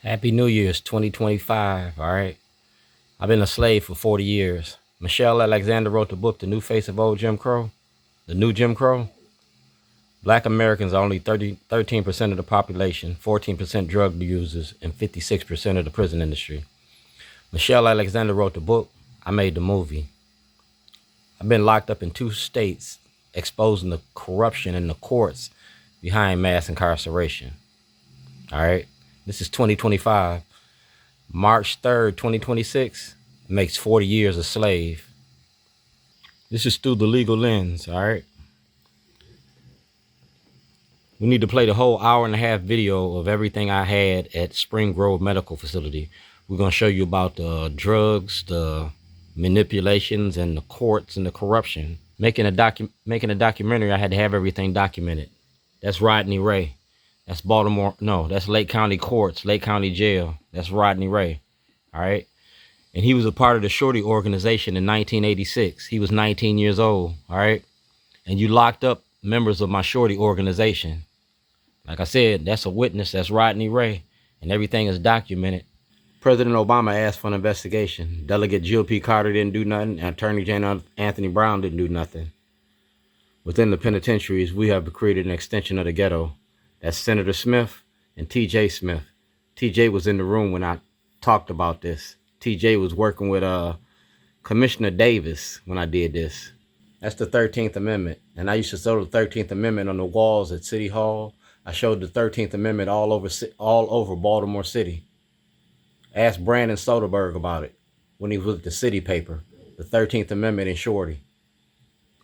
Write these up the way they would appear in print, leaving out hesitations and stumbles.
Happy New Year's 2025, all right? I've been a slave for 40 years. Michelle Alexander wrote the book, The New Face of Old Jim Crow, The New Jim Crow. Black Americans are only 13% of the population, 14% drug users, and 56% of the prison industry. Michelle Alexander wrote the book. I made the movie. I've been locked up in 2 states, exposing the corruption in the courts behind mass incarceration. All right? This is 2025. March 3rd, 2026 makes 40 years a slave. This is through the legal lens, all right? We need to play the whole hour-and-a-half video of everything I had at Spring Grove Medical Facility. We're going to show you about the drugs, the manipulations, and the courts and the corruption. Making a documentary, I had to have everything documented. That's Rodney Ray. That's Baltimore. No, that's Lake County Courts, Lake County Jail. That's Rodney Ray. All right. And he was a part of the S.H.O.R.T.Y organization in 1986. He was 19 years old. All right. And you locked up members of my S.H.O.R.T.Y organization. Like I said, that's a witness. That's Rodney Ray. And everything is documented. President Obama asked for an investigation. Delegate Jill P. Carter didn't do nothing. And Attorney General Anthony Brown didn't do nothing. Within the penitentiaries, we have created an extension of the ghetto. That's Senator Smith and T.J. Smith. T.J. was in the room when I talked about this. T.J. was working with Commissioner Davis when I did this. That's the 13th Amendment. And I used to show the 13th Amendment on the walls at City Hall. I showed the 13th Amendment all over Baltimore City. Ask Brandon Soderberg about it when he was with the city paper. The 13th Amendment in S.H.O.R.T.Y.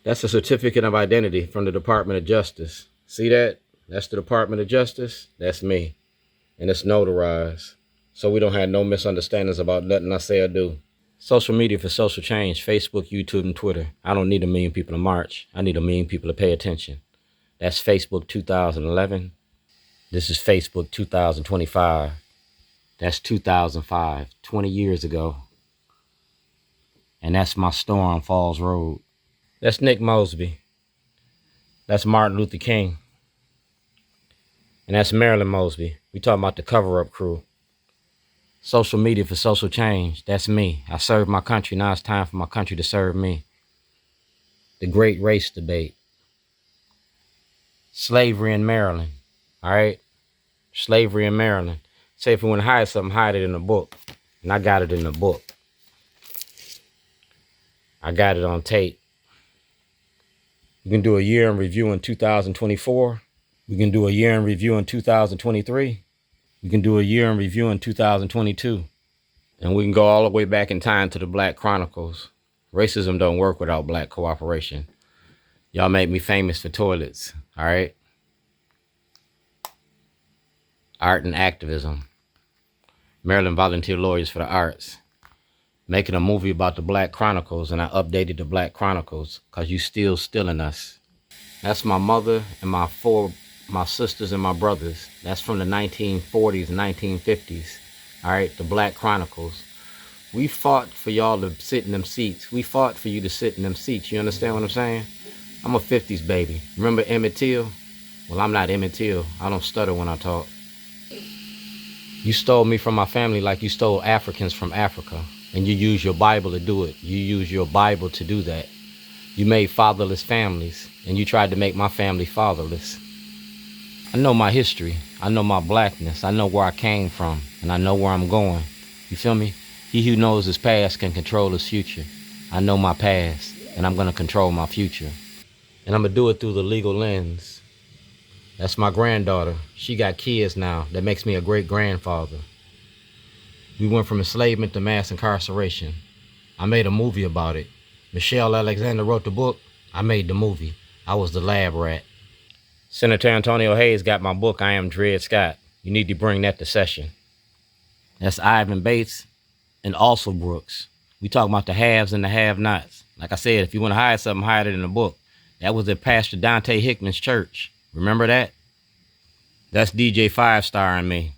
That's a certificate of identity from the Department of Justice. See that? That's the Department of Justice. That's me. And it's notarized. So we don't have no misunderstandings about nothing I say or do. Social media for social change. Facebook, YouTube, and Twitter. I don't need 1 million people to march. I need 1 million people to pay attention. That's Facebook 2011. This is Facebook 2025. That's 2005. 20 years ago. And that's my store on Falls Road. That's Nick Mosby. That's Martin Luther King. And that's Marilyn Mosby. We talking about the cover-up crew. Social media for social change. That's me. I served my country. Now it's time for my country to serve me. The great race debate. Slavery in Maryland. All right? Slavery in Maryland. Say if you want to hide something, hide it in the book. And I got it in the book. I got it on tape. We can do a year in review in 2024. We can do a year in review in 2023. We can do a year in review in 2022. And we can go all the way back in time to the Black Chronicles. Racism don't work without Black cooperation. Y'all make me famous for toilets, all right? Art and activism. Maryland Volunteer Lawyers for the Arts. Making a movie about the Black Chronicles, and I updated the Black Chronicles because you still stealing us. That's my mother and my sisters and my brothers. That's from the 1940s and 1950s. All right, the Black Chronicles. We fought for y'all to sit in them seats. We fought for you to sit in them seats. You understand what I'm saying? I'm a 50s baby. Remember Emmett Till? Well, I'm not Emmett Till. I don't stutter when I talk. You stole me from my family like you stole Africans from Africa. And you use your Bible to do it. You use your Bible to do that. You made fatherless families. And you tried to make my family fatherless. I know my history. I know my blackness. I know where I came from. And I know where I'm going. You feel me? He who knows his past can control his future. I know my past. And I'm going to control my future. And I'm going to do it through the legal lens. That's my granddaughter. She got kids now. That makes me a great-grandfather. We went from enslavement to mass incarceration. I made a movie about it. Michelle Alexander wrote the book. I made the movie. I was the lab rat. Senator Antonio Hayes got my book, I Am Dred Scott. You need to bring that to session. That's Ivan Bates and also Brooks. We talk about the haves and the have-nots. Like I said, if you want to hide something, hide it in the book. That was at Pastor Dante Hickman's church. Remember that? That's DJ 5-Star and me.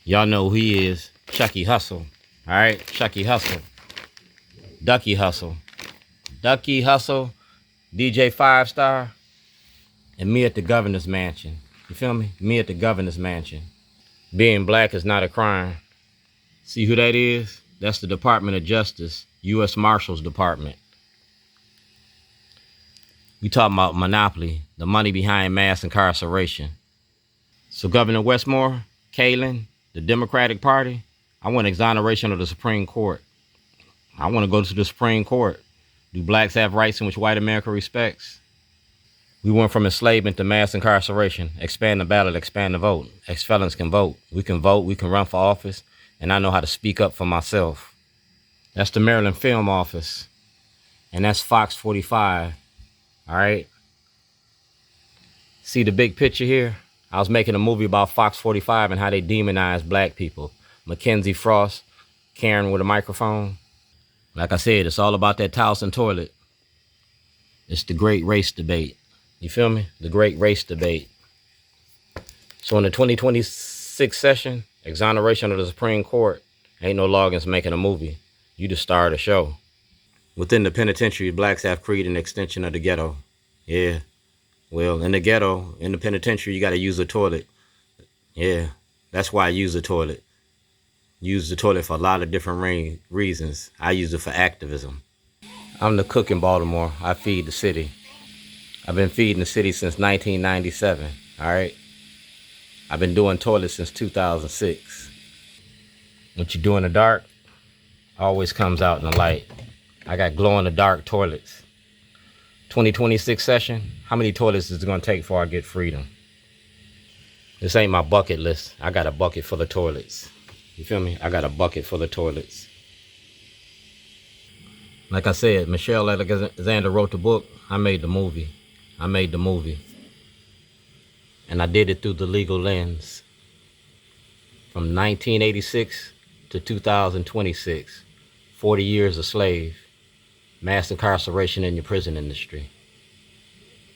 Y'all know who he is. Chucky Hustle. All right? Chucky Hustle. Ducky Hustle. Ducky Hustle. DJ 5-Star. And me at the governor's mansion. You feel me? Me at the governor's mansion. Being black is not a crime. See who that is? That's the Department of Justice, U.S. Marshals Department. We talking about monopoly, the money behind mass incarceration. So Governor Westmore, Kalen, the Democratic Party, I want exoneration of the Supreme Court. I want to go to the Supreme Court. Do blacks have rights in which white America respects? We went from enslavement to mass incarceration. Expand the ballot, expand the vote. Ex-felons can vote. We can vote, we can run for office, and I know how to speak up for myself. That's the Maryland Film Office, and that's Fox 45, all right? See the big picture here? I was making a movie about Fox 45 and how they demonize black people. Mackenzie Frost, Karen with a microphone. Like I said, it's all about that Towson toilet. It's the great race debate. You feel me? The great race debate. So in the 2026 session, exoneration of the Supreme Court, ain't no Loggins making a movie. You the star of the show. Within the penitentiary, blacks have created an extension of the ghetto. Yeah. Well, in the ghetto, in the penitentiary, you got to use a toilet. Yeah. That's why I use the toilet. Use the toilet for a lot of different reasons. I use it for activism. I'm the cook in Baltimore. I feed the city. I've been feeding the city since 1997, all right? I've been doing toilets since 2006. What you do in the dark always comes out in the light. I got glow-in-the-dark toilets. 2026 session, how many toilets is it gonna take before I get freedom? This ain't my bucket list. I got a bucket full of toilets. You feel me? I got a bucket full of toilets. Like I said, Michelle Alexander wrote the book. I made the movie. And I did it through the legal lens. From 1986 to 2026, 40 years a slave, mass incarceration in your prison industry.